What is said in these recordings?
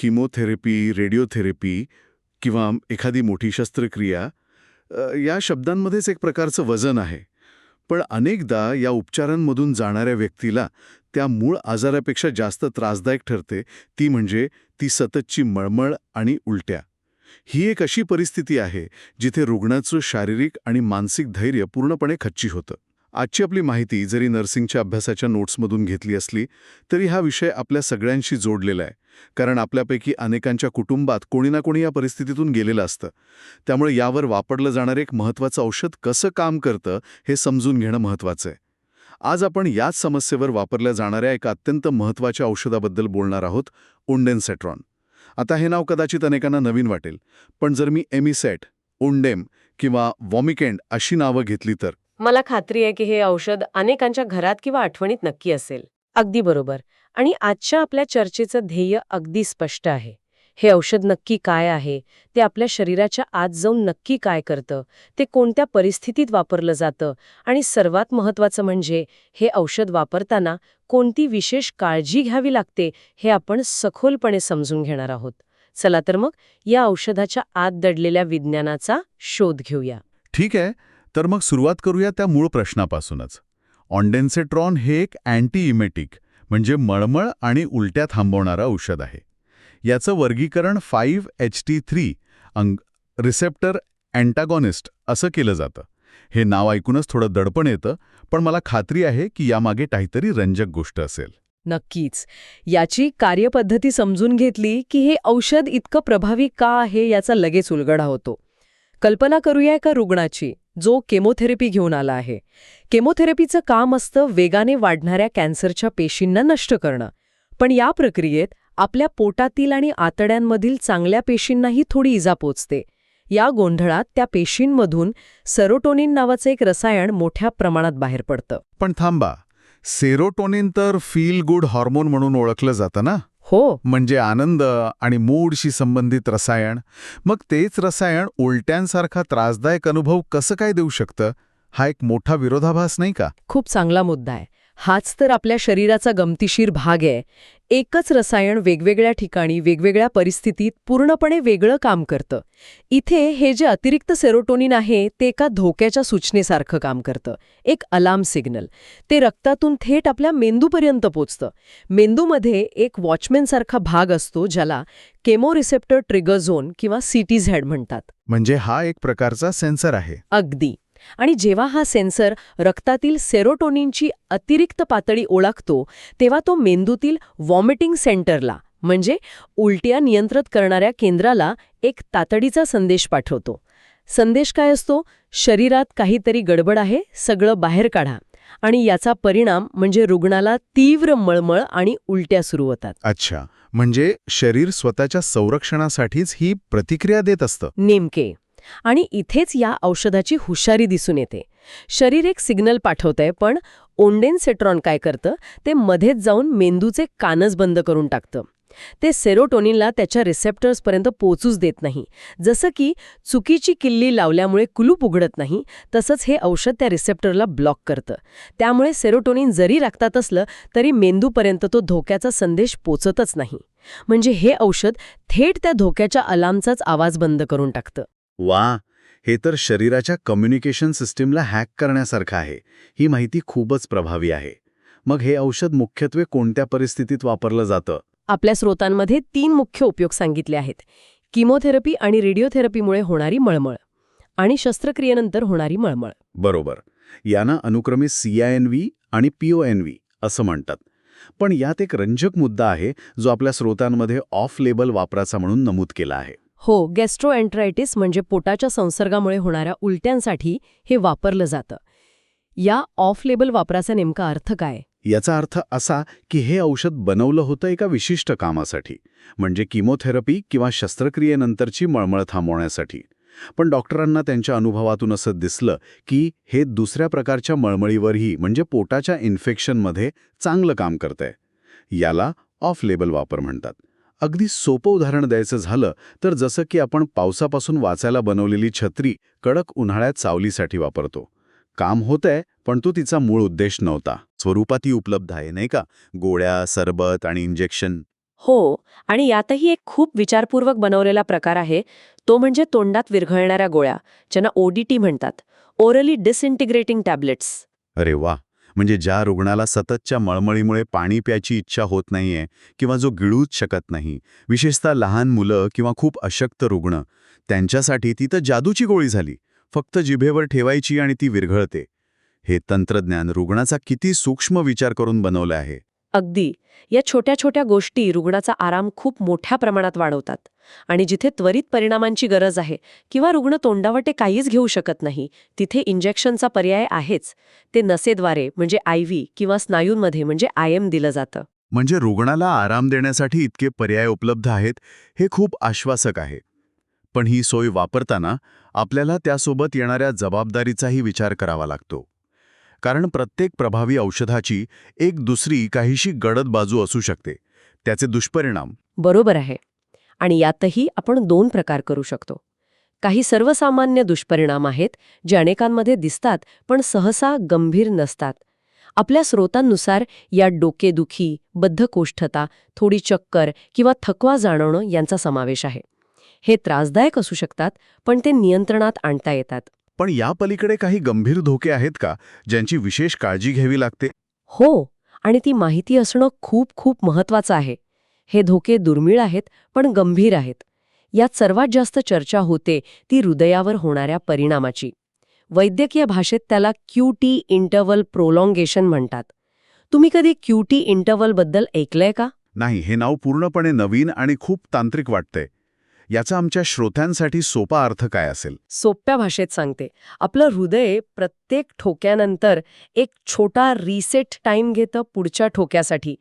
Chemotherapy, radiotherapy किंवा एखादी मोठी शस्त्रक्रिया या शब्दांमध्येच एक प्रकारचं वजन आहे. पण अनेकदा या उपचारांमधून जाणाऱ्या व्यक्तीला त्या मूळ आजारापेक्षा जास्त त्रासदायक ठरते, ती म्हणजे ती सततची मळमळ आणि उलट्या. ही एक अशी परिस्थिती आहे जिथे रुग्णाचं शारीरिक आणि मानसिक धैर्य पूर्णपणे खच्ची होतं. आजची आपली माहिती जरी नर्सिंगच्या अभ्यासाच्या नोट्समधून घेतली असली तरी हा विषय आपल्या सगळ्यांशी जोडलेला आहे, कारण आपल्यापैकी अनेकांच्या कुटुंबात कोणी ना कोणी या परिस्थितीतून गेलेलं असतं. त्यामुळे यावर वापरलं जाणारं एक महत्त्वाचं औषध कसं काम करतं हे समजून घेणं महत्त्वाचं आहे. आज आपण याच समस्येवर वापरल्या जाणाऱ्या एका अत्यंत महत्त्वाच्या औषधाबद्दल बोलणार आहोत, ओंडेनसेट्रॉन. आता हे नाव कदाचित अनेकांना नवीन वाटेल, पण जर मी एमिसेट, ओंडेम किंवा वॉमिकेंड अशी नावं घेतली तर मला खात्री आहे की हे औषध अनेकांच्या घरात किंवा आठवणीत नक्की असेल. अगदी बरोबर. आणि आजच्या आपल्या चर्चेचं ध्येय अगदी स्पष्ट आहे. हे औषध नक्की काय आहे, ते आपल्या शरीराच्या आत जाऊन नक्की काय करतं, ते कोणत्या परिस्थितीत वापरलं जातं आणि सर्वात महत्त्वाचं म्हणजे हे औषध वापरताना कोणती विशेष काळजी घ्यावी लागते हे आपण सखोलपणे समजून घेणार आहोत. चला तर मग या औषधाच्या आत दडलेल्या विज्ञानाचा शोध घेऊया. ठीक आहे, तर मग सुरुवात करूया त्या मूळ प्रश्नापासूनच. ऑन्डेन्सेट्रॉन हे एक अँटी-इमेटिक म्हणजे मळमळ आणि उलट्या थांबवणारं औषध आहे. याचं वर्गीकरण 5-HT3 रिसेप्टर अँटागॉनिस्ट असं केलं जातं. हे नाव ऐकूनच थोडं दडपण येतं, पण मला खात्री आहे की यामागे काहीतरी रंजक गोष्ट असेल. नक्कीच. याची कार्यपद्धती समजून घेतली की हे औषध इतकं प्रभावी का आहे याचा लगेच उलगडा होतो. कल्पना करूया एका रुग्णाची जो केमोथेरपी घेऊन आला आहे. केमोथेरपीचं काम असतं वेगाने वाढणाऱ्या कॅन्सरच्या पेशींना नष्ट करणं. पण या प्रक्रियेत आपल्या पोटातील आणि आतड्यांमधील चांगल्या पेशींनाही थोडी इजा पोचते. या गोंधळात त्या पेशींमधून सेरोटोनिन नावाचं एक रसायन मोठ्या प्रमाणात बाहेर पडतं. पण थांबा, सेरोटोनिन तर फील गुड हार्मोन म्हणून ओळखलं जातं ना? हो, म्हणजे आनंद आणि मूडशी संबंधित रसायन. मग तेच रसायन उलट्यांसारखा त्रासदायक अनुभव कसं काय देऊ शकतं? हा एक मोठा विरोधाभास नाही का? खूप चांगला मुद्दा आहे. हाच तर आपल्या शरीराचा गमतीशीर भाग आहे. एकच रसायन वेगवेगळ्या ठिकाणी वेगवेगळ्या परिस्थितीत पूर्णपणे वेगळं काम करतं. इथे हे जे अतिरिक्त सेरोटोनिन आहे ते एका धोक्याच्या सूचनेसारखं काम करतं. एक अलार्म सिग्नल. ते रक्तातून थेट आपल्या मेंदूपर्यंत पोचतं. मेंदूमध्ये एक वॉचमॅनसारखा भाग असतो ज्याला केमोरिसेप्टर ट्रिगर झोन किंवा CTZ म्हणतात. म्हणजे हा एक प्रकारचा सेन्सर आहे. अगदी. आणि जेव्हा हा सेन्सर रक्तातील सेरोटोनिनची अतिरिक्त पातळी ओळखतो तेव्हा तो मेंदूतील व्हॉमिटिंग सेंटरला म्हणजे उलट्या नियंत्रित करणाऱ्या केंद्राला एक तातडीचा संदेश पाठवतो. संदेश काय असतो? शरीरात काहीतरी गडबड आहे, सगळं बाहेर काढा. आणि याचा परिणाम म्हणजे रुग्णाला तीव्र मळमळ आणि उलट्या सुरू होतात. अच्छा, म्हणजे शरीर स्वतःच्या संरक्षणासाठीच ही प्रतिक्रिया देत असतं. नेमके. आणि इथेच या औषधाची हुशारी दिसून येते. शरीर एक सिग्नल पाठवतंय, पण ओंडेनसेट्रॉन काय करतं ते मध्येच जाऊन मेंदूचे कानच बंद करून टाकतं. ते सेरोटोनिनला त्याच्या रिसेप्टर्सपर्यंत पोचूच देत नाही. जसं की चुकीची किल्ली लावल्यामुळे कुलूप उघडत नाही, तसंच हे औषध त्या रिसेप्टरला ब्लॉक करतं. त्यामुळे सेरोटोनिन जरी रक्तात असलं तरी मेंदूपर्यंत तो धोक्याचा संदेश पोचतच नाही. म्हणजे हे औषध थेट त्या धोक्याच्या अलार्मचाच आवाज बंद करून टाकतं. वा, हे तर शरीराच्या कम्युनिकेशन सिस्टीमला हॅक करण्यासारखं आहे. ही माहिती खूपच प्रभावी आहे. मग हे औषध मुख्यत्वे कोणत्या परिस्थितीत वापरलं जातं? आपल्या स्रोतांमध्ये 3 मुख्य उपयोग सांगितले आहेत. किमोथेरपी आणि रेडिओथेरपीमुळे होणारी मळमळ आणि शस्त्रक्रियेनंतर होणारी मळमळ. बरोबर. यांना अनुक्रमे CINV आणि PONV असं म्हणतात. पण यात एक रंजक मुद्दा आहे जो आपल्या स्रोतांमध्ये ऑफ लेबल वापराचा म्हणून नमूद केला आहे. हो, गॅस्ट्रोएन्टरायटिस म्हणजे पोटाच्या संसर्गामुळे होणाऱ्या उलट्यांसाठी हे वापरलं जातं. या ऑफ लेबल वापराचा नेमका अर्थ काय? याचा अर्थ असा की हे औषध बनवलं होतं एका विशिष्ट कामासाठी, म्हणजे किमोथेरपी किंवा शस्त्रक्रियेनंतरची मळमळ थांबवण्यासाठी. पण डॉक्टरांना त्यांच्या अनुभवातून असं दिसलं की हे दुसऱ्या प्रकारच्या मळमळीवरही म्हणजे पोटाच्या इन्फेक्शनमध्ये चांगलं काम करतंय. याला ऑफ लेबल वापर म्हणतात. अगदी सोपं उदाहरण द्यायचं झालं तर जसं की आपण पावसापासून वाचायला बनवलेली छत्री कडक उन्हाळ्यात सावलीसाठी वापरतो. काम होतंय, पण तो तिचा मूळ उद्देश नव्हता. स्वरूपातही उपलब्ध आहे नाही का? गोळ्या, सरबत आणि इंजेक्शन. हो, आणि यातही एक खूप विचारपूर्वक बनवलेला प्रकार आहे, तो म्हणजे तोंडात विरघळणाऱ्या गोळ्या, ज्यांना ODT म्हणतात, ओरली डिसइंटिग्रेटिंग टॅब्लेट्स. अरे वा. म्हणजे ज्या रुग्णाला सततच्या मळमळीमुळे पाणी प्यायची इच्छा होत नाहीये किंवा जो गिळूच शकत नाही, विशेषतः लहान मुलं किंवा खूप अशक्त रुग्ण, त्यांच्यासाठी ती तर जादूची गोळी झाली. फक्त जिभेवर ठेवायची आणि ती विरघळते. हे तंत्रज्ञान रुग्णाचा किती सूक्ष्म विचार करून बनवलं आहे. अगदी. या छोट्या छोट्या गोष्टी रुग्णाचा आराम खूप मोठ्या प्रमाणात वाढवतात. आणि जिथे त्वरित परिणामांची गरज आहे किंवा रुग्ण तोंडावाटे काहीच घेऊ शकत नाही, तिथे इंजेक्शनचा पर्याय आहेच. ते नसेद्वारे म्हणजे IV किंवा स्नायूंमध्ये म्हणजे IM दिलं जातं. म्हणजे रुग्णाला आराम देण्यासाठी इतके पर्याय उपलब्ध आहेत, हे खूप आश्वासक आहे. पण ही सोय वापरताना आपल्याला त्यासोबत येणाऱ्या जबाबदारीचाही विचार करावा लागतो. कारण प्रत्येक प्रभावी औषधाची एक दुसरी काहीशी गडद बाजू असू शकते. त्याचे दुष्परिणाम. बरोबर आहे. आणि यातही आपण 2 प्रकार करू शकतो. काही सर्वसामान्य दुष्परिणाम आहेत, जे अनेकांमध्ये दिसतात पण सहसा गंभीर नसतात. आपल्या स्रोतांनुसार यात डोकेदुखी, बद्धकोष्ठता, थोडी चक्कर किंवा थकवा जाणवणं यांचा समावेश आहे. हे त्रासदायक असू शकतात, पण ते नियंत्रणात आणता येतात. पण या पलीकडे काही गंभीर धोके आहेत का, ज्यांची विशेष काळजी घ्यावी लागते? हो, आणि ती माहिती असणं खूप खूप महत्वाचं आहे. हे धोके दुर्मिळ आहेत, पण गंभीर आहेत. यात सर्वात जास्त चर्चा होते ती हृदयावर होणाऱ्या परिणामाची. वैद्यकीय भाषेत त्याला QT इंटरव्हल प्रोलॉंगेशन म्हणतात. तुम्ही कधी QT इंटरव्हलबद्दल ऐकलंय का? नाही, हे नाव पूर्णपणे नवीन आणि खूप तांत्रिक वाटतंय. याचा आमच्या श्रोत्यांसाठी सोपा अर्थ काय असेल? सोप्या भाषेत सांगते. आपलं हृदय प्रत्येक ठोक्यानंतर एक छोटा रिसेट टाइम घेतं पुढच्या ठोक्यासाठी.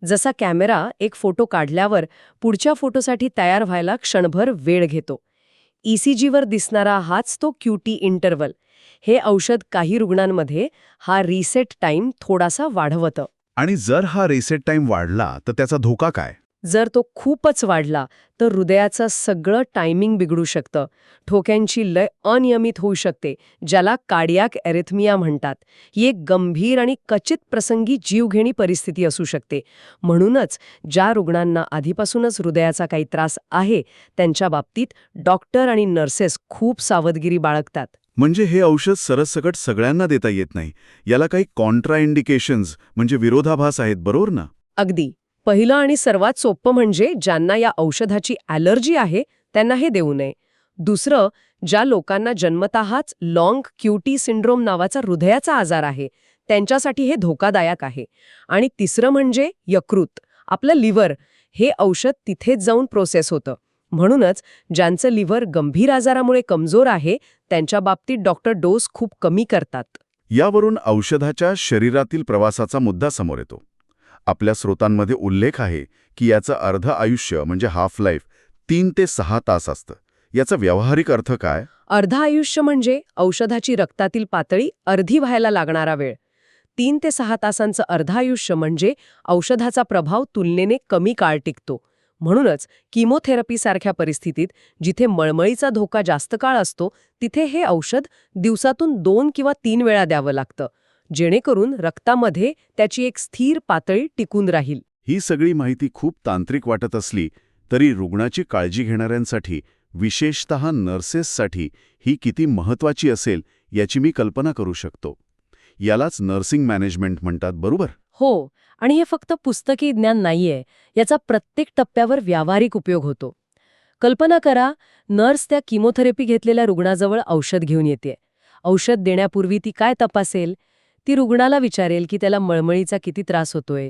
जसा कॅमेरा एक फोटो काढल्यावर पुढच्या फोटोसाठी तयार व्हायला क्षणभर वेळ घेतो. ECGवर दिसणारा हाच तो QT इंटरव्हल. हे औषध काही रुग्णांमध्ये हा रिसेट टाइम थोडासा वाढवतं. आणि जर हा रिसेट टाइम वाढला तर त्याचा धोका काय? जर तो खूपच वाढला तर हृदयाचं सगळं टायमिंग बिघडू शकतं. ठोक्यांची लय अनियमित होऊ शकते, ज्याला कार्डियाक एरिथमिया म्हणतात. ही एक गंभीर आणि कचित प्रसंगी जीवघेणी परिस्थिती असू शकते. म्हणूनच ज्या रुग्णांना आधीपासूनच हृदयाचा काही त्रास आहे, त्यांच्या बाबतीत डॉक्टर आणि नर्सेस खूप सावधगिरी बाळगतात. म्हणजे हे औषध सरसकट सगळ्यांना देता येत नाही. याला काही कॉन्ट्राइंडिकेशन्स म्हणजे विरोधाभास आहेत, बरोबर ना? अगदी. पहिलं आणि सर्वात सोपं म्हणजे ज्यांना या औषधाची ॲलर्जी आहे त्यांना हे देऊ नये. दुसरं, ज्या लोकांना जन्मतःच लॉंग QT सिंड्रोम नावाचा हृदयाचा आजार आहे, त्यांच्यासाठी हे धोकादायक आहे. आणि तिसरं म्हणजे यकृत, आपलं लिव्हर. हे औषध तिथेच जाऊन प्रोसेस होतं. म्हणूनच ज्यांचं लिव्हर गंभीर आजारामुळे कमजोर आहे, त्यांच्या बाबतीत डॉक्टर डोस खूप कमी करतात. यावरून औषधाच्या शरीरातील प्रवासाचा मुद्दा समोर येतो. आपल्या स्रोतांमध्ये उल्लेख आहे की याचं अर्ध आयुष्य म्हणजे हाफ लाईफ 3 ते 6 तास असतं. याचा व्यावहारिक अर्थ काय? अर्ध आयुष्य म्हणजे औषधाची रक्तातील पातळी अर्धी व्हायला लागणारा वेळ. 3 ते 6 तासांचं अर्ध आयुष्य म्हणजे औषधाचा प्रभाव तुलनेने कमी काळ टिकतो. म्हणूनच किमोथेरपीसारख्या परिस्थितीत जिथे मळमळीचा धोका जास्त काळ असतो, तिथे हे औषध दिवसातून 2 किंवा 3 वेळा द्यावं लागतं, जेणेकरून रक्तामध्ये त्याची एक स्थिर पातळी टिकून राहील. ही सगळी माहिती खूप तांत्रिक वाटत असली तरी रुग्णाची काळजी घेणाऱ्यांसाठी, विशेषतः नर्सेससाठी ही किती महत्वाची असेल याची मी कल्पना करू शकतो. यालाच नर्सिंग मॅनेजमेंट म्हणतात, बरोबर? हो, आणि हे फक्त पुस्तकी ज्ञान नाहीये. याचा प्रत्येक टप्प्यावर व्यावहारिक उपयोग होतो. कल्पना करा, नर्स त्या किमोथेरपी घेतलेल्या रुग्णाजवळ औषध घेऊन येते. औषध देण्यापूर्वी ती काय तपासेल? ती रुग्णाला विचारेल की त्याला मळमळीचा किती त्रास होतोय.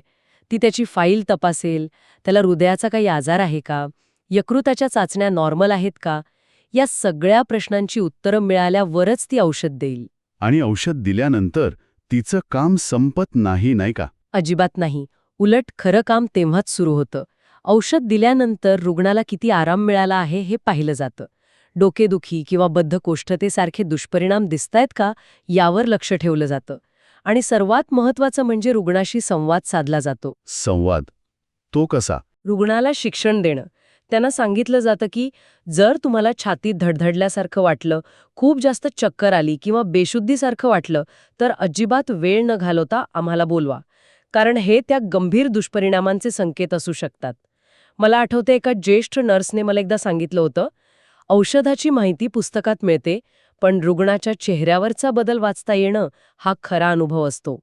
ती त्याची फाईल तपासेल, त्याला हृदयाचा काही आजार आहे का, यकृताच्या चाचण्या नॉर्मल आहेत का. या सगळ्या प्रश्नांची उत्तरं मिळाल्यावरच ती औषध देईल. आणि औषध दिल्यानंतर तिचं काम संपत नाही, नाही का? अजिबात नाही. उलट खरं काम तेव्हाच सुरू होतं. औषध दिल्यानंतर रुग्णाला किती आराम मिळाला आहे हे पाहिलं जातं. डोकेदुखी किंवा बद्धकोष्ठतेसारखे दुष्परिणाम दिसतायत का, यावर लक्ष ठेवलं जातं. आणि सर्वात महत्त्वाचं म्हणजे रुग्णाशी संवाद साधला जातो. संवाद तो कसा? रुग्णाला शिक्षण देणं. त्यांना सांगितलं जातं की जर तुम्हाला छातीत धडधडल्यासारखं वाटलं, खूप जास्त चक्कर आली किंवा बेशुद्धीसारखं वाटलं, तर अजिबात वेळ न घालवता आम्हाला बोलवा. कारण हे त्या गंभीर दुष्परिणामांचे संकेत असू शकतात. मला आठवते एका ज्येष्ठ नर्सने मला एकदा सांगितलं होतं, औषधाची माहिती पुस्तकात मिळते, पण रुग्णाच्या चेहऱ्यावरचा बदल वाचता येणं हा खरा अनुभव असतो.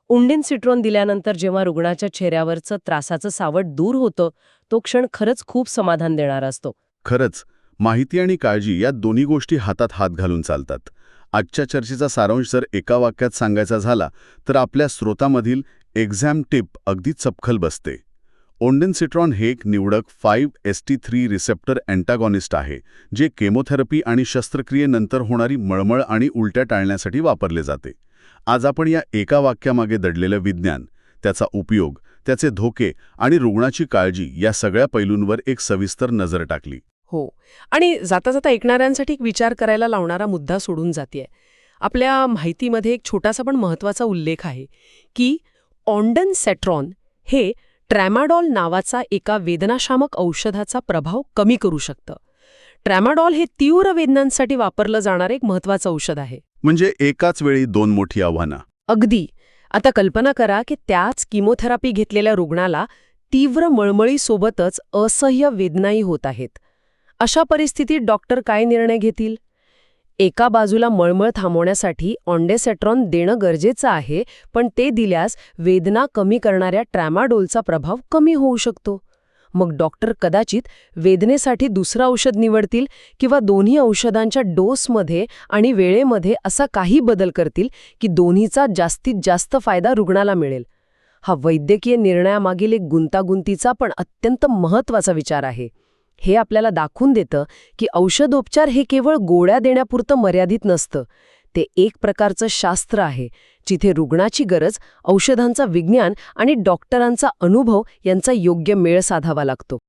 उंडीन सिट्रोन दिल्यानंतर जेव्हा रुग्णाच्या चेहऱ्यावरचं त्रासाचं सावट दूर होतं, तो क्षण खरंच खूप समाधान देणारा असतो. खरंच, माहिती आणि काळजी या दोन्ही गोष्टी हातात हात घालून चालतात. आजच्या चर्चेचा सारांश जर एका वाक्यात सांगायचा झाला तर आपल्या स्रोतामधील एक्झाम टिप अगदी चपखल बसते. ओंडेनसिट्रॉन हे एक निवडक 5-HT3 रिसेप्टर अँटागॉनिस्ट आहे, जे केमोथेरपी आणि शस्त्रक्रियेनंतर होणारी मळमळ आणि उलट्या टाळण्यासाठी वापरले जाते. आज आपण या एका वाक्यामागे दडलेलं विज्ञान, त्याचा उपयोग, त्याचे धोके आणि रुग्णाची काळजी या सगळ्या पैलूंवर एक सविस्तर नजर टाकली. हो, आणि जाता जाता ऐकणाऱ्यांसाठी एक विचार करायला लावणारा मुद्दा सोडून जातेय. आपल्या माहितीमध्ये एक छोटासा पण महत्त्वाचा उल्लेख आहे की ऑन्डनसेट्रॉन हे ट्रॅमाडॉल नावाचा एका वेदनाशामक औषधाचा प्रभाव कमी करू शकतं. ट्रॅमाडॉल हे तीव्र वेदनांसाठी वापरलं जाणारं एक महत्त्वाचं औषध आहे. म्हणजे एकाच वेळी दोन मोठी आव्हानं. अगदी. आता कल्पना करा की त्याच किमोथेरपी घेतलेल्या रुग्णाला तीव्र मळमळीसोबतच असह्य वेदनाही होत आहेत. अशा परिस्थितीत डॉक्टर काय निर्णय घेतील? एका बाजूला मळमळ थांबवण्यासाठी ऑन्डेसेट्रॉन देणं गरजेचं आहे, पण ते दिल्यास वेदना कमी करणाऱ्या ट्रॅमाडोलचा प्रभाव कमी होऊ शकतो. मग डॉक्टर कदाचित वेदनेसाठी दुसरं औषध निवडतील किंवा दोन्ही औषधांच्या डोसमध्ये आणि वेळेमध्ये असा काही बदल करतील की दोन्हीचा जास्तीत जास्त फायदा रुग्णाला मिळेल. हा वैद्यकीय निर्णयामागील एक गुंतागुंतीचा पण अत्यंत महत्त्वाचा विचार आहे. हे आपल्याला दाखवून देतं की औषधोपचार हे केवळ गोळ्या देण्यापुरतं मर्यादित नसतं. ते एक प्रकारचं शास्त्र आहे, जिथे रुग्णाची गरज, औषधांचा विज्ञान आणि डॉक्टरांचा अनुभव यांचा योग्य मेळ साधावा लागतो.